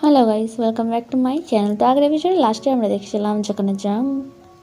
Hello guys, welcome back to my channel. তো আগের এপিসোডে লাস্টে আমরা দেখছিলাম যেখানে জাং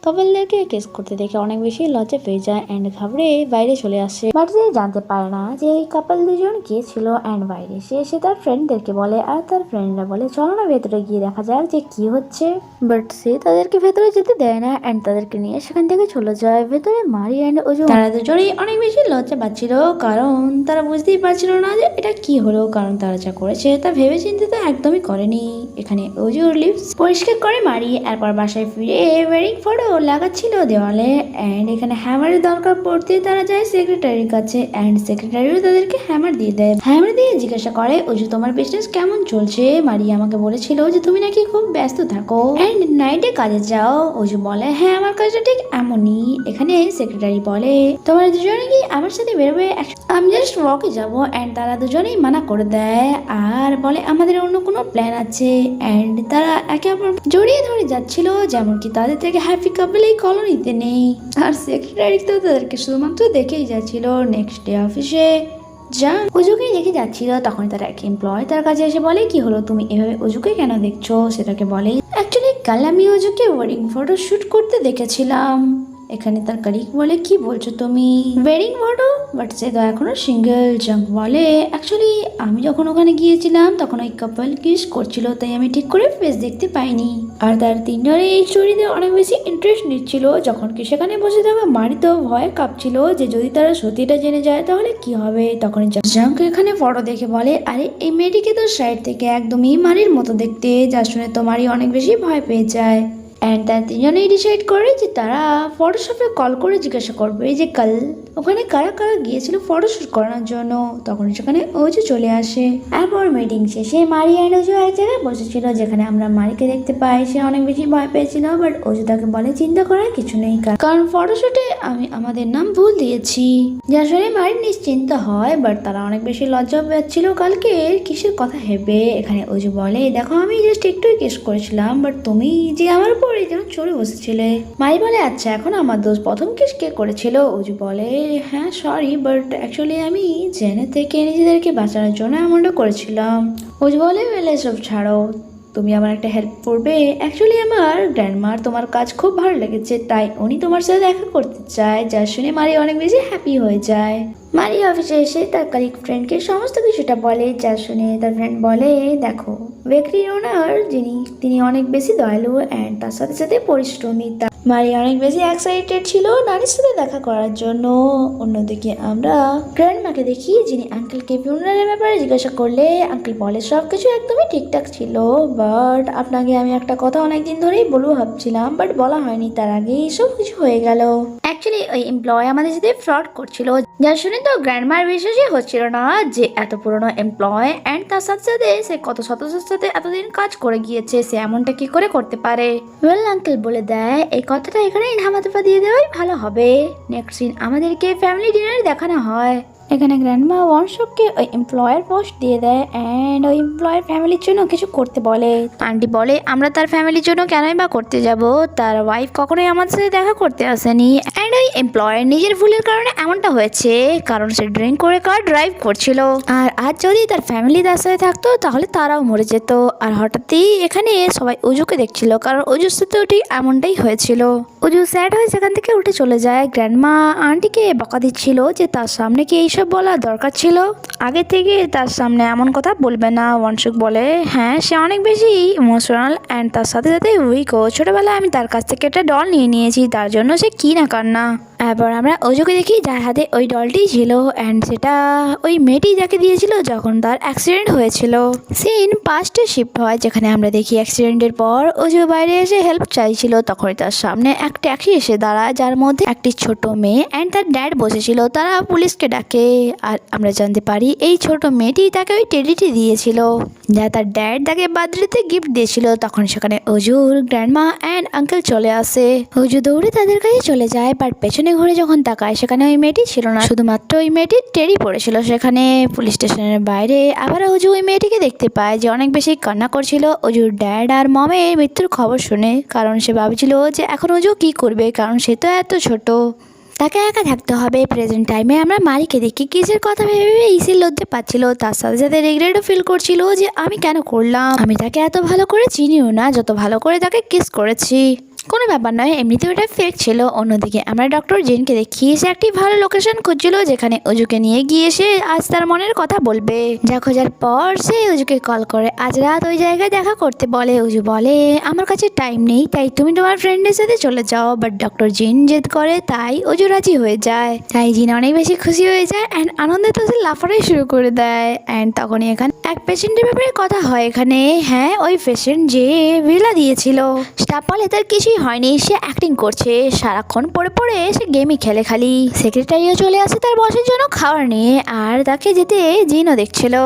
কাপলদেরকে কেস করতে দেখে অনেক বেশি লজ্জা পেয়ে যায় অ্যান্ড ঘাবড়ে বাইরে চলে আসে। বাট সে জানতে পারে না যে এই কাপল দুজন গিয়েছিল অ্যান্ড বাইরে সে তার ফ্রেন্ডদেরকে বলে, আর তার ফ্রেন্ডরা বলে চলো না ভেতরে গিয়ে দেখা যাক যে কি হচ্ছে। বাট সে তাদেরকে ভেতরে যেতে দেয় না অ্যান্ড তাদেরকে নিয়ে সেখান থেকে চলে যায়। ভেতরে মারি অ্যান্ড ওজু তারা দুজনেই অনেক বেশি লজ্জা পাচ্ছিল, কারণ তারা বুঝতেই পারছিল না যে এটা কি হলো, কারণ তারা যা করেছে তা ভেবে চিন্তে তো একদমই করেনি। এখানে ওজুর লিপস পরিষ্কার করে মারি, এরপর বাসায় ফিরে ওয়েডিং ফটো লাগাচ্ছিল দেওয়ালে অ্যান্ড এখানে হ্যামারের দরকার পড়তে তারা যায় সেক্রেটারির কাছে অ্যান্ড সেক্রেটারিও তাদেরকে হ্যামার দিয়ে দেয়। হ্যামার দিয়ে জিজ্ঞাসা করে, ওজু তোমার বিজনেস কেমন চলছে? মারি আমাকে বলেছিল যে তুমি নাকি খুব ব্যস্ত থাকো অ্যান্ড নাইটে কাজে যাও। ওজু বলে হ্যাঁ আমার কাজটা ঠিক এমনই। এখানে সেক্রেটারি বলে তোমার দুজনে কি আমার সাথে বেরোবে? আমি জাস্ট ওয়াকে যাবো অ্যান্ড তারা দুজনেই মানা করে দেয় আর বলে আমাদের অন্য কোনো প্ল্যান আছে অ্যান্ড তারা একে অপর জড়িয়ে ধরে যাচ্ছিল, যেমন কি তাদের থেকে হ্যাপি কাপল এই কলোনিতে নেই। আর সেক্রেটারি তো তাদেরকে শুধুমাত্র দেখেই যাচ্ছিল। নেক্সট ডে অফিসে যা ওজুকেই দেখে যাচ্ছিল, তখন তার এক এমপ্লয় তার কাছে এসে বলে কি হলো তুমি এভাবে ওজুকে কেন দেখছো? সেটাকে বলে অ্যাকচুয়ালি কাল আমি ওজুকে ওয়েডিং ফটো শুট করতে দেখেছিলাম। এখানে তার কলিগ বলে কি বলছো তুমি, ওয়েডিং ফটো? বাট সে তো এখনো সিঙ্গেল। জাঙ্ক বলে অ্যাকচুয়ালি আমি যখন ওখানে গিয়েছিলাম তখন ওই কাপল কিস করছিল, তাই আমি ঠিক করে ফেস দেখতে পাইনি। আর তার তিনজনে এই স্টোরিতে অনেক বেশি ইন্টারেস্ট নিচ্ছিল, যখন কি সেখানে বসে থাকা মারি তো ভয়ে কাঁপছিল যে যদি তারা সত্যিটা জেনে যায় তাহলে কি হবে। তখন জাঙ্ক এখানে ফটো দেখে বলে আরে এই মেয়েটিকে তো সাইড থেকে একদমই মারির মতো দেখতে, যা শুনে তো মারি অনেক বেশি ভয় পেয়ে যায়। অ্যান্ড তারা তিনজনেই ডিসাইড করে যে তারা ফটোশপে কল করে জিজ্ঞাসা করবে যে কাল ওখানে কারা কারা গিয়েছিল ফটোশ্যুট করানোর জন্য। তখন সেখানে ওজু চলে আসে। এরপর মিটিং শেষে মারি অ্যান্ড ওজু এক জায়গায় বসেছিল, যেখানে আমরা মারিকে দেখতে পাই সে অনেক বেশি ভয় পেয়েছিল। বাট ওজু তাকে বলে চিন্তা করার কিছু নেই, কারণ ফটোশ্যুটে আমি আমাদের নাম ভুল দিয়েছি। যা শুনে মারি নিশ্চিন্ত হয়, বাট তারা অনেক বেশি লজ্জা পাচ্ছিল কালকে কিসের কথা হেবে। এখানে ওজু বলে দেখো আমি জাস্ট একটুই কেস করেছিলাম, বাট তুমি যে আমার উপর যেন চড়ে বসেছিলে। মাই বলে আচ্ছা এখন আমার দোষ, প্রথম কেস কে করেছিল? ওজু বলে হ্যাঁ সরি, বাট অ্যাকচুয়ালি আমি জেনে থেকে নিজেদেরকে বাঁচানোর জন্য এমনটা করেছিলাম। ওজু বলে সব ছাড়ো, তুমি আমার একটা হেল্প করবে? অ্যাকচুয়ালি আমার গ্র্যান্ডমার তোমার কাজ খুব ভালো লেগেছে, তাই উনি তোমার সাথে দেখা করতে চায়। যা শুনে মারি অনেক বেশি হ্যাপি হয়ে যায়। মারি অফিসে এসে তার কলিগ ফ্রেন্ডকে সমস্ত কিছুটা বলে, যা শুনে তার ফ্রেন্ড বলে দেখো বেকারির ওনার তিনি অনেক বেশি দয়ালু অ্যান্ড তার সাথে সাথে পরিশ্রমী। মারি অনেক বেশি এক্সাইটেড ছিল নানির সাথে দেখা করার জন্য। অন্যদিকে আমরা গ্র্যান্ডমাকে দেখি, যিনি আঙ্কেলকে ফিউনারের ব্যাপারে জিজ্ঞাসা করলে আঙ্কেল বলে সবকিছু একদমই ঠিকঠাক ছিল, বাট আপনাকে আমি একটা কথা অনেকদিন ধরেই বলবো ভাবছিলাম, বাট বলা হয়নি, তার আগেই সব কিছু হয়ে গেল। অ্যাকচুয়ালি ওই এমপ্লয় আমাদের সাথে ফ্রড করছিল, যা শুনে তো গ্র্যান্ডমার বিশ্বাসই হচ্ছিল না যে এত পুরনো এমপ্লয় অ্যান্ড তার সাথে সাথে সে কত সদস্যের সাথে এতদিন কাজ করে গিয়েছে, সে এমনটা কি করে করতে পারে। ওয়েল আঙ্কেল বলে দেয় এই কথাটা এখানেই ধামাচাপা দিয়ে দেওয়াই ভালো হবে। নেক্সট সিন আমাদেরকে ফ্যামিলি ডিনারে দেখানো হয়। এখানে গ্র্যান্ডমা ওয়ানশককে ওই এমপ্লয়ের পোস্ট দিয়ে দেয় অ্যান্ড ওই এমপ্লয়ের ফ্যামিলির জন্য কিছু করতে বলে। আন্টি বলে আমরা তার ফ্যামিলির জন্য কেনই বা করতে যাব, তার ওয়াইফ কখনোই আমাদের সাথে দেখা করতে আসেনি অ্যান্ড ওই এমপ্লয়ের নিজের ভুলের কারণে এমনটা হয়েছে, কারণ সে ড্রিঙ্ক করে কার ড্রাইভ করছিল। আর আজ যদি তার ফ্যামিলি তার সাথে থাকতো তাহলে তারাও মরে যেত। আর হঠাৎই এখানে সবাই উজুকে দেখছিল, কারণ উজুর সাথেও ঠিক এমনটাই হয়েছিল। উজু স্যাড হয়ে সেখান থেকে উঠে চলে যায়। গ্র্যান্ডমা আন্টিকে বকা দিচ্ছিল যে তার সামনে কি এইসব বলা দরকার ছিল, আগে থেকে তার সামনে এমন কথা বলবে না। ওয়ানশুক বলে হ্যাঁ সে অনেক বেশি ইমোশনাল অ্যান্ড তার সাথে সাথে উইকও। ছোটবেলায় আমি তার কাছ থেকে একটা ডল নিয়ে নিয়েছি, তার জন্য সে কি না কান্না। এরপর আমরা ওজুকে দেখি যার হাতে ওই ডলটি ছিল অ্যান্ড সেটা ওই মেয়েটি যাকে দিয়েছিল যখন তার অ্যাক্সিডেন্ট হয়েছিল। সিন পাস্টে শিফট হয়, যেখানে আমরা দেখি অ্যাক্সিডেন্টের পর ওজু বাইরে এসে হেল্প চাইছিল, তখন তার সামনে এক ট্যাক্সি এসে দাঁড়ায় যার মধ্যে একটি ছোট মেয়ে অ্যান্ড তার ড্যাড বসেছিল। তারা পুলিশকে ডাকে আর আমরা জানতে পারি এই ছোট মেয়েটি তাকে ওই টেডিটি দিয়েছিল যা তার ড্যাড তাকে বার্থডেতে গিফট দিয়েছিল। তখন সেখানে ওজুর গ্র্যান্ডমা অ্যান্ড আঙ্কেল চলে আসে। ওজু দৌড়ে তাদের কাছে চলে যায়, বাট পেছনে ঘুরে যখন তাকায় সেখানে ওই মেয়েটি ছিল না, শুধুমাত্র ওই মেয়েটির টেডি পড়েছিল সেখানে। পুলিশ স্টেশনের বাইরে আবার ওজু ওই মেয়েটিকে দেখতে পায় যে অনেক বেশি কান্না করছিল ওজুর ড্যাড আর মমের মৃত্যুর খবর শুনে, কারণ সে ভাবছিল যে এখন ওজু কি করবে, কারণ সে তো এত ছোট। তাকে একা থাকতে হবে। প্রেজেন্ট টাইমে আমরা মারিকে দেখি কিসের কথা ভেবে ইসির লজ্জা পাচ্ছিল, তার সাথে সাথে রিগ্রেটও ফিল করছিল যে আমি কেন করলাম। আমি তাকে এত ভালো করে চিনিও না যত ভালো করে তাকে কিস করেছি। কোনো ব্যাপার নয়, এমনিতে ওটা ফেক ছিল। অন্যদিকে আমরা ডক্টর জিনকে দেখি সে একটি ভালো লোকেশন খুঁজছিল যেখানে অজুকে নিয়ে গিয়ে সে আজ তার মনের কথা বলবে। যা খোঁজার পর সে অজুকে কল করে আজ রাত ওই জায়গায় দেখা করতে বলে। অজু বলে আমার কাছে টাইম নেই, তাই তুমি তোমার ফ্রেন্ডের সাথে চলে যাও। বাট ডক্টর জিন জেদ করে, তাই অজু রাজি হয়ে যায়। তাই জিন অনেক বেশি খুশি হয়ে যায় অ্যান্ড আনন্দে তো সে লাফাটাই শুরু করে দেয়। অ্যান্ড তখনই এখানে এক পেশেন্টের ব্যাপারে কথা হয় এখানে। হ্যাঁ, ওই পেশেন্ট যে ভিলা দিয়েছিল। স্টাফ বলে তার কিছুই হয়নি, সে অ্যাক্টিং করছে, সারাক্ষণ পড়ে পড়ে সে গেমই খেলে খালি। সেক্রেটারিও চলে আসে তার বসের জন্য খাবার নিয়ে, আর তাকে যেতে জিনও দেখছিল।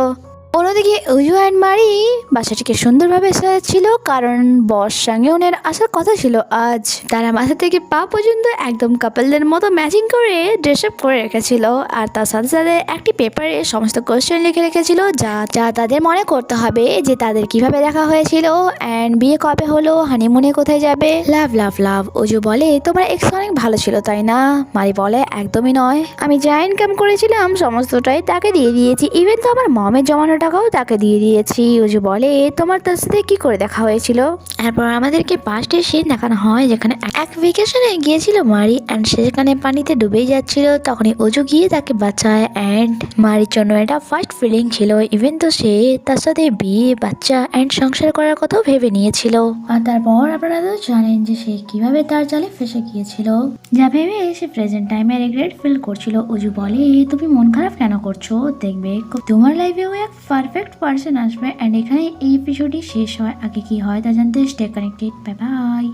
অন্যদিকে উজু অ্যান্ড মারি বাসাটিকে সুন্দরভাবে সাজাচ্ছিল, কারণ বস সঙ্গে ওনের আসার কথা ছিল আজ। তারা মাথা থেকে পা পর্যন্ত একদম কাপলদের মতো ম্যাচিং করে ড্রেস আপ করে রেখেছিল, আর তার সাথে সাথে একটি পেপারে সমস্ত কোয়েশ্চেন লিখে রেখেছিল যা যা তাদের মনে করতে হবে, যে তাদের কিভাবে দেখা হয়েছিল অ্যান্ড বিয়ে কবে হলো, হানিমুনে কোথায় যাবে। লাভ লাভ লাভ। উজু বলে তোমার এক্স অনেক ভালো ছিল তাই না? মারি বলে একদমই নয়, আমি যা ইনকাম করেছিলাম সমস্তটাই তাকে দিয়ে দিয়েছি, ইভেন তো আমার মমের জমানো টাকাও তাকে দিয়ে দিয়েছি। উজু বলে তোমার তার সাথে কি করে দেখা হয়েছিল? এরপর আমাদেরকে পাস্টের সিন দেখানো হয় যেখানে এক ভেকেশনে গিয়েছিল মারি অ্যান্ড সেখানে পানিতে ডুবেই যাচ্ছিল। তখনই উজু গিয়ে তাকে বাঁচায় অ্যান্ড মারির জন্য এটা ফার্স্ট ফিলিং ছিল, ইভেন তো সে তার সাথে বিয়ে বাচ্চা অ্যান্ড সংসার করার কথাও ভেবে নিয়েছিল। আর তারপর আপনারা তো জানেন যে সে কিভাবে তার জালে ফেসে গিয়েছিল, যা ভেবে সে প্রেজেন্ট টাইমে রিগ্রেট ফিল করছিল। উজু বলে তুমি মন খারাপ কেন করছো, দেখবে তোমার লাইফেও এক পারফেক্ট পার্সন আসবে। অ্যান্ড এখানে এই এপিসোডই শেষ হয়। আগে কি হয় তা জানতে স্টে কানেক্টেড। Bye bye.